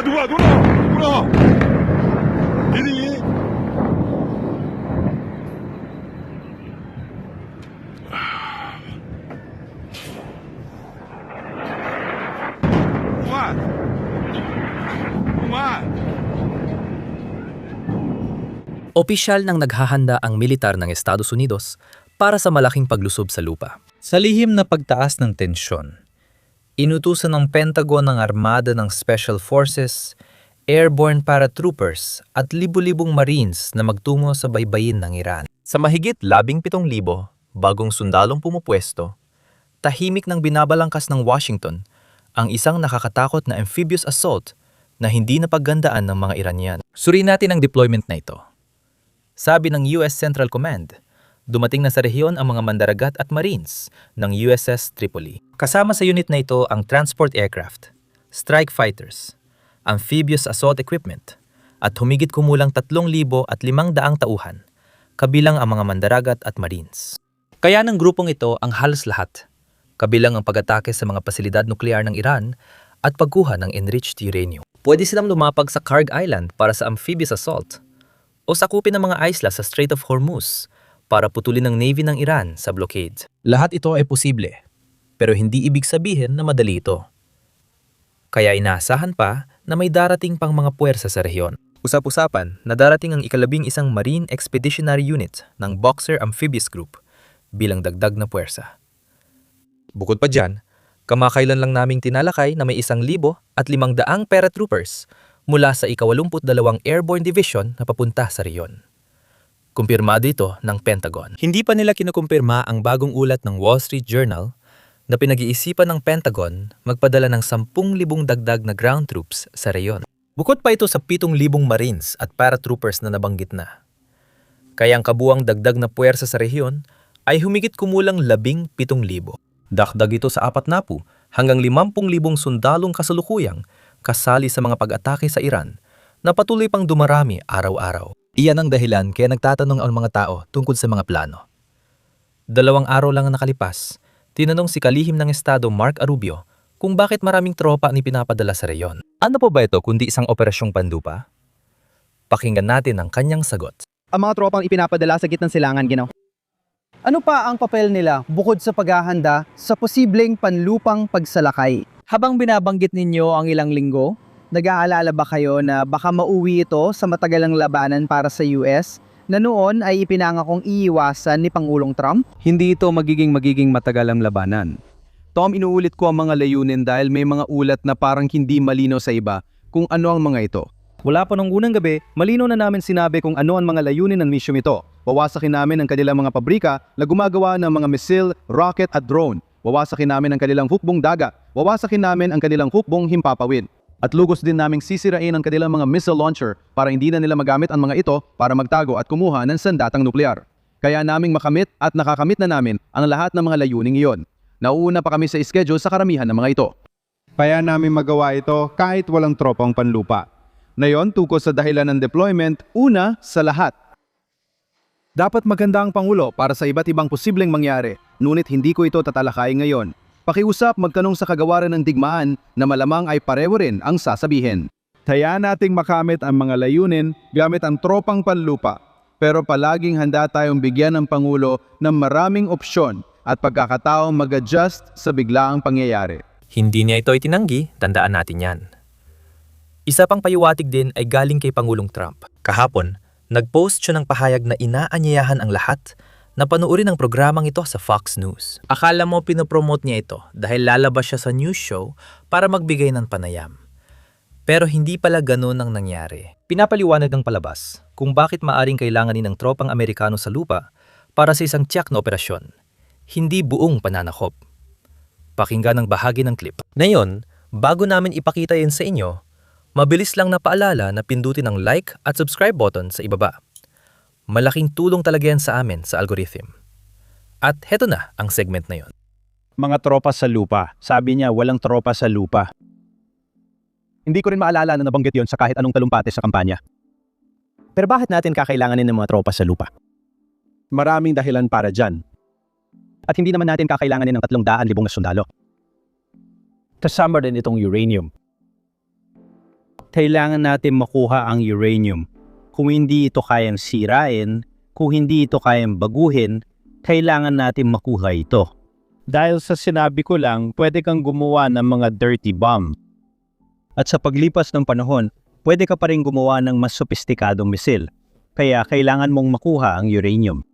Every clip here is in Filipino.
누가? 니니? What? What? Opisyal nang naghahanda ang militar ng Estados Unidos para sa malaking paglusob sa lupa. Sa lihim na pagtaas ng tensyon, inutusan ng Pentagon ng armada ng Special Forces, airborne paratroopers at libu-libong Marines na magtungo sa baybayin ng Iran. Sa mahigit 17,000 bagong sundalong pumupwesto, tahimik nang binabalangkas ng Washington ang isang nakakatakot na amphibious assault na hindi napaggandaan ng mga Iranian. Suriin natin ang deployment na ito. Sabi ng US Central Command, dumating na sa rehiyon ang mga mandaragat at Marines ng USS Tripoli. Kasama sa unit na ito ang transport aircraft, strike fighters, amphibious assault equipment, at humigit kumulang 3,500 tauhan, kabilang ang mga mandaragat at Marines. Kaya ng grupong ito ang halos lahat, kabilang ang pag-atake sa mga pasilidad nuklear ng Iran at pagkuha ng enriched uranium. Pwede silang lumapag sa Kharg Island para sa amphibious assault o sakupin ang mga isla sa Strait of Hormuz para putulin ng Navy ng Iran sa blockade. Lahat ito ay posible, pero hindi ibig sabihin na madali ito. Kaya inaasahan pa na may darating pang mga puwersa sa rehiyon. Usap-usapan na darating ang ika-11 Marine Expeditionary Unit ng Boxer Amphibious Group bilang dagdag na puwersa. Bukod pa dyan, kamakailan lang naming tinalakay na may 1,500 paratroopers mula sa ika-82 Airborne Division na papunta sa rehiyon. Kumpirmado ito ng Pentagon. Hindi pa nila kinukumpirma ang bagong ulat ng Wall Street Journal na pinag-iisipan ng Pentagon magpadala ng 10,000 dagdag na ground troops sa rehiyon. Bukod pa ito sa 7,000 Marines at paratroopers na nabanggit na. Kaya ang kabuang dagdag na puwersa sa rehiyon ay humigit kumulang 17,000. Dakdag ito sa 40 hanggang 50,000 sundalong kasalukuyang kasali sa mga pag-atake sa Iran na patuloy pang dumarami araw-araw. Iyan ang dahilan kaya nagtatanong ang mga tao tungkol sa mga plano. 2 araw lang ang nakalipas, tinanong si Kalihim ng Estado Mark Rubio kung bakit maraming tropa ang ipinapadala sa rehiyon. Ano po ba ito kundi isang operasyong panlupa? Pakinggan natin ang kanyang sagot. Ang mga tropang ipinapadala sa gitnang silangan, Ginoong. Ano pa ang papel nila bukod sa paghahanda sa posibleng panlupang pagsalakay? Habang binabanggit ninyo ang ilang linggo, nag-aalala ba kayo na baka mauwi ito sa matagalang labanan para sa US na noon ay ipinangakong iiwasan ni Pangulong Trump? Hindi ito magiging matagalang labanan. Tom, inuulit ko ang mga layunin dahil may mga ulat na parang hindi malinaw sa iba kung ano ang mga ito. Wala pa nung unang gabi, malinaw na namin sinabi kung ano ang mga layunin ng misyong ito. Wawasakin namin ang kanilang mga pabrika na gumagawa ng mga missile, rocket at drone. Wawasakin namin ang kanilang hukbong dagat. Wawasakin namin ang kanilang hukbong himpapawid. At lugos din naming sisirain ang kanilang mga missile launcher para hindi na nila magamit ang mga ito para magtago at kumuha ng sandatang nuklear. Kaya naming makamit at nakakamit na namin ang lahat ng mga layuning iyon. Nauuna pa kami sa schedule sa karamihan ng mga ito. Kaya namin magawa ito kahit walang tropang panlupa. Ngayon, tukos sa dahilan ng deployment, una sa lahat. Dapat maganda ang Pangulo para sa iba't ibang posibleng mangyari, ngunit hindi ko ito tatalakayin ngayon. Pakiusap magtanong sa kagawaran ng digmaan na malamang ay pareho rin ang sasabihin. Hayaan nating makamit ang mga layunin gamit ang tropang panlupa, pero palaging handa tayong bigyan ng Pangulo ng maraming opsyon at pagkakataong mag-adjust sa biglaang pangyayari. Hindi niya ito itinanggi, tandaan natin yan. Isa pang payuwatig din ay galing kay Pangulong Trump. Kahapon, nag-post siya ng pahayag na inaanyayahan ang lahat na panuorin ang programang ito sa Fox News. Akala mo pinopromote niya ito dahil lalabas siya sa news show para magbigay ng panayam. Pero hindi pala ganun ang nangyari. Pinapaliwanag ng palabas kung bakit maaring kailanganin ng tropang Amerikano sa lupa para sa isang tiyak na operasyon, hindi buong pananakop. Pakinggan ang bahagi ng clip. Ngayon, bago namin ipakita yan sa inyo, mabilis lang na paalala na pindutin ang like at subscribe button sa ibaba. Malaking tulong talaga yan sa amin sa algorithm. At heto na ang segment na yon. Mga tropa sa lupa. Sabi niya, walang tropa sa lupa. Hindi ko rin maalala na nabanggit yon sa kahit anong talumpati sa kampanya. Pero bakit natin kakailanganin ng mga tropa sa lupa? Maraming dahilan para dyan. At hindi naman natin kakailanganin ng 300,000 na sundalo. Kasama rin itong uranium. Kailangan natin makuha ang uranium. Kung hindi ito kayang sirain, kung hindi ito kayang baguhin, kailangan natin makuha ito. Dahil sa sinabi ko lang, pwede kang gumawa ng mga dirty bomb. At sa paglipas ng panahon, pwede ka pa rin gumawa ng mas sopistikadong misil. Kaya kailangan mong makuha ang uranium.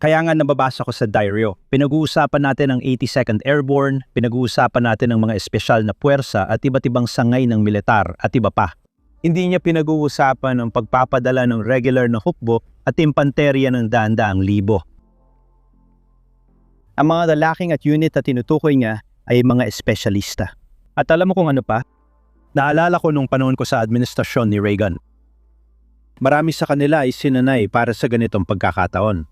Kaya nga nababasa ko sa diaryo, pinag-uusapan natin ang 82nd Airborne, pinag-uusapan natin ang mga espesyal na puwersa at iba't ibang sangay ng militar at iba pa. Hindi niya pinag-uusapan ang pagpapadala ng regular na hukbo at impanterya ng daan-daang libo. Ang mga lalaking at unit na tinutukoy niya ay mga espesyalista. At alam mo kung ano pa? Naalala ko nung panahon ko sa administrasyon ni Reagan. Marami sa kanila ay sinanay para sa ganitong pagkakataon.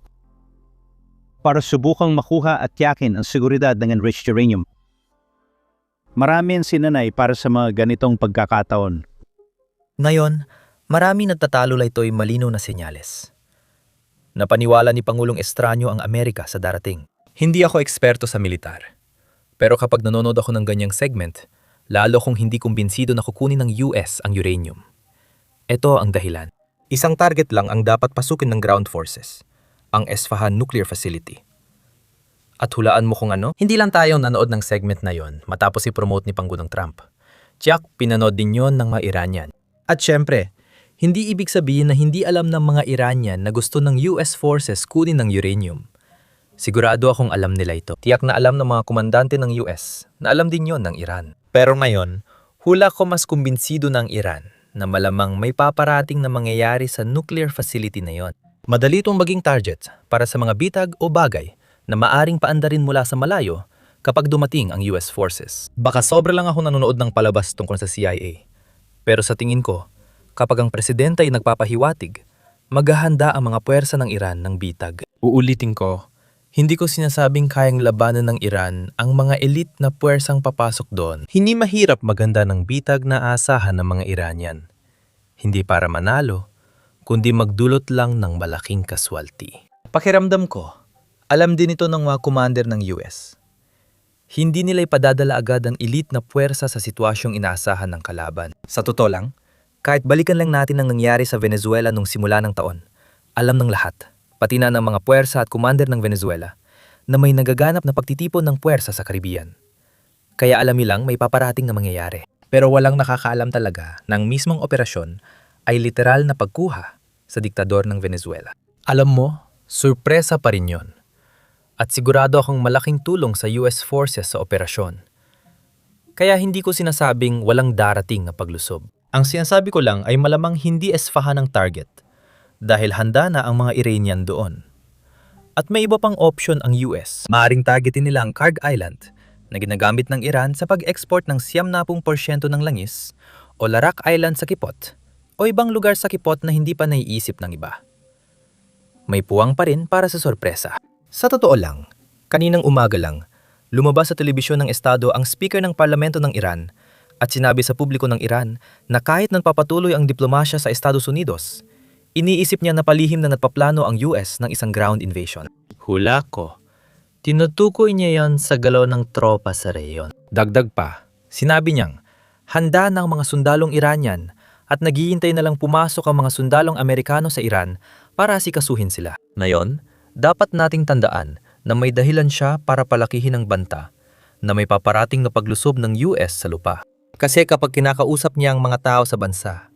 Para subukang makuha at tiyakin ang seguridad ng enriched uranium. Marami ang sinanay para sa mga ganitong pagkakataon. Ngayon, marami nagtatalo ito'y malinaw na senyales. Napaniwala ni Pangulong Estranyo ang Amerika sa darating. Hindi ako eksperto sa militar. Pero kapag nanonood ako ng ganyang segment, lalo kong hindi kumbinsido na kukunin ng US ang uranium. Ito ang dahilan. Isang target lang ang dapat pasukin ng ground forces, ang Esfahan Nuclear Facility. At hulaan mo kung ano? Hindi lang tayo nanood ng segment na yon matapos i-promote ni Pangulong Trump. Tiyak, pinanood din yon ng mga Iranian. At syempre, hindi ibig sabihin na hindi alam ng mga Iranian na gusto ng US forces kunin ng uranium. Sigurado akong alam nila ito. Tiyak na alam ng mga komandante ng US na alam din yon ng Iran. Pero ngayon, hula ko mas kumbinsido ng Iran na malamang may paparating na mangyayari sa nuclear facility na yon. Madali itong maging target para sa mga bitag o bagay na maaring paandarin mula sa malayo kapag dumating ang US forces. Baka sobra lang ako nanonood ng palabas tungkol sa CIA. Pero sa tingin ko, kapag ang presidente ay nagpapahiwatig, maghahanda ang mga puwersa ng Iran ng bitag. Uulitin ko, hindi ko sinasabing kayang labanan ng Iran ang mga elite na puwersang papasok doon. Hindi mahirap maganda ng bitag na asahan ng mga Iranian. Hindi para manalo, kundi magdulot lang ng malaking kaswalti. Pakiramdam ko, alam din ito ng mga commander ng US. Hindi nila ipadadala agad ang elite na puwersa sa sitwasyong inaasahan ng kalaban. Sa totoo lang, kahit balikan lang natin ang nangyari sa Venezuela nung simula ng taon, alam ng lahat, pati na ng mga puwersa at commander ng Venezuela, na may nagaganap na pagtitipon ng puwersa sa Caribbean. Kaya alam nilang may paparating na mangyayari. Pero walang nakakaalam talaga ng mismong operasyon ay literal na pagkuha sa diktador ng Venezuela. Alam mo, surpresa pa rin yun. At sigurado akong malaking tulong sa US forces sa operasyon. Kaya hindi ko sinasabing walang darating na paglusob. Ang sinasabi ko lang ay malamang hindi Esfahan ang target dahil handa na ang mga Iranian doon. At may iba pang option ang US. Maaring targetin nila ang Kharg Island na ginagamit ng Iran sa pag-export ng 70% ng langis o Larak Island sa Kipot o ibang lugar sa Kipot na hindi pa naiisip ng iba. May puwang pa rin para sa sorpresa. Sa totoo lang, kaninang umaga lang, lumabas sa telebisyon ng Estado ang speaker ng parlamento ng Iran at sinabi sa publiko ng Iran na kahit nagpapatuloy ang diplomasya sa Estados Unidos, iniisip niya na palihim na nagpaplano ang US ng isang ground invasion. Hula ko, tinutukoy niya yan sa galaw ng tropa sa reyon. Dagdag pa, sinabi niyang handa na ang mga sundalong Iranian at naghihintay na lang pumasok ang mga sundalong Amerikano sa Iran para asikasuhin sila. Ngayon, dapat nating tandaan na may dahilan siya para palakihin ang banta na may paparating na paglusob ng US sa lupa. Kasi kapag kinakausap niya ang mga tao sa bansa,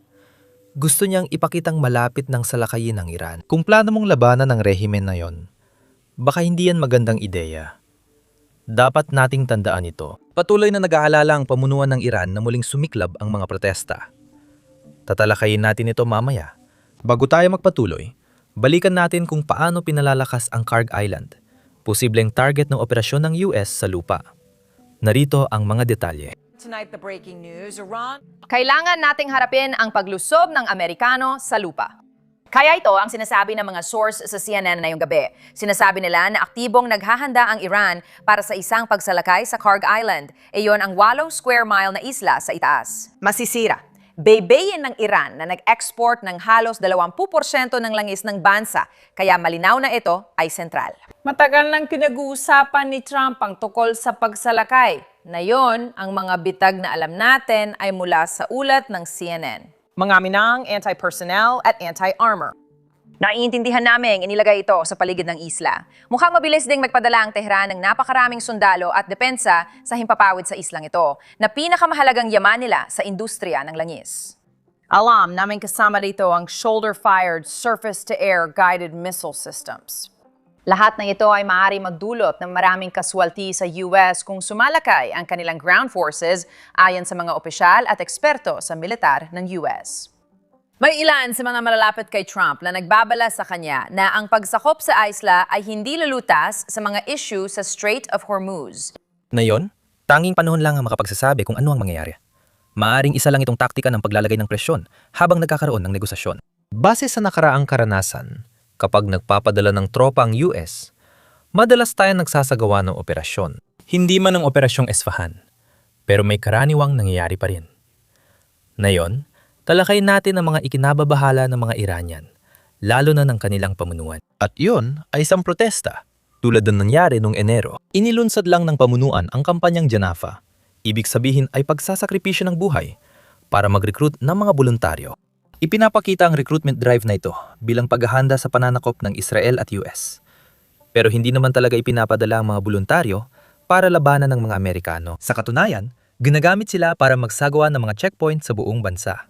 gusto niyang ipakitang malapit ng salakayin ng Iran. Kung plano mong labanan ang rehimen na yon, baka hindi yan magandang ideya. Dapat nating tandaan ito. Patuloy na nag-aalala ang pamunuan ng Iran na muling sumiklab ang mga protesta. Tatalakayin natin ito mamaya. Bago tayo magpatuloy, balikan natin kung paano pinalalakas ang Kharg Island, posibleng target ng operasyon ng US sa lupa. Narito ang mga detalye. Tonight, the breaking news, Kailangan nating harapin ang paglusob ng Amerikano sa lupa. Kaya ito ang sinasabi ng mga source sa CNN ngayong gabi. Sinasabi nila na aktibong naghahanda ang Iran para sa isang pagsalakay sa Kharg Island. Iyon ang 8 square mile na isla sa itaas. Masisira. Baybayin ng Iran na nag-export ng halos 20% ng langis ng bansa, kaya malinaw na ito ay sentral. Matagal nang pinag-uusapan ni Trump ang tukol sa pagsalakay. Na yon, ang mga bitag na alam natin ay mula sa ulat ng CNN. Mga minang anti-personnel at anti-armor. Naiintindihan namin inilagay ito sa paligid ng isla. Mukhang mabilis ding magpadala ang Tehran ng napakaraming sundalo at depensa sa himpapawid sa islang ito, na pinakamahalagang yaman nila sa industriya ng langis. Alam namin kasama dito ang shoulder-fired surface-to-air guided missile systems. Lahat ng ito ay maaari magdulot ng maraming kaswalti sa US kung sumalakay ang kanilang ground forces ayon sa mga opisyal at eksperto sa militar ng US. May ilan sa mga malalapit kay Trump na nagbabala sa kanya na ang pagsakop sa isla ay hindi lulutas sa mga issue sa Strait of Hormuz. Ngayon, tanging panahon lang ang makapagsasabi kung ano ang mangyayari. Maaring isa lang itong taktika ng paglalagay ng presyon habang nagkakaroon ng negosasyon. Base sa nakaraang karanasan, kapag nagpapadala ng tropa ang US, madalas tayo nagsasagawa ng operasyon. Hindi man ang Operasyong Esfahan, pero may karaniwang nangyayari pa rin. Ngayon, talakay natin ang mga ikinababahala ng mga Iranian, lalo na ng kanilang pamunuan. At yun ay isang protesta, tulad ng nangyari noong Enero. Inilunsad lang ng pamunuan ang kampanyang Janafa. Ibig sabihin ay pagsasakripisyo ng buhay para mag-recruit ng mga voluntaryo. Ipinapakita ang recruitment drive na ito bilang paghahanda sa pananakop ng Israel at US. Pero hindi naman talaga ipinapadala ang mga voluntaryo para labanan ng mga Amerikano. Sa katunayan, ginagamit sila para magsagawa ng mga checkpoint sa buong bansa.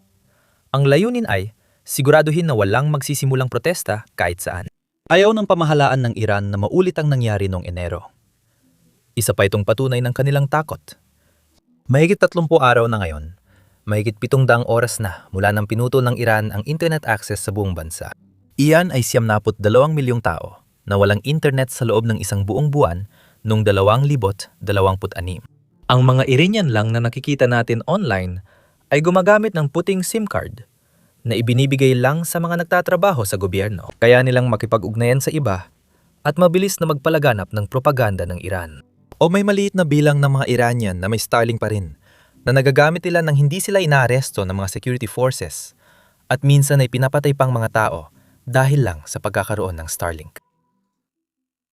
Ang layunin ay siguraduhin na walang magsisimulang protesta kahit saan. Ayaw ng pamahalaan ng Iran na maulit ang nangyari noong Enero. Isa pa itong patunay ng kanilang takot. Mahigit 30 araw na ngayon, mahigit 700 oras na mula nang pinutol ng Iran ang internet access sa buong bansa. Iyan ay 72 milyong tao na walang internet sa loob ng isang buong buwan noong 2026. Ang mga Iranian lang na nakikita natin online ay gumagamit ng puting SIM card na ibinibigay lang sa mga nagtatrabaho sa gobyerno. Kaya nilang makipag-ugnayan sa iba at mabilis na magpalaganap ng propaganda ng Iran. O may maliit na bilang ng mga Iranian na may Starlink pa rin na nagagamit nila nang hindi sila inaaresto ng mga security forces at minsan ay pinapatay pang mga tao dahil lang sa pagkakaroon ng Starlink.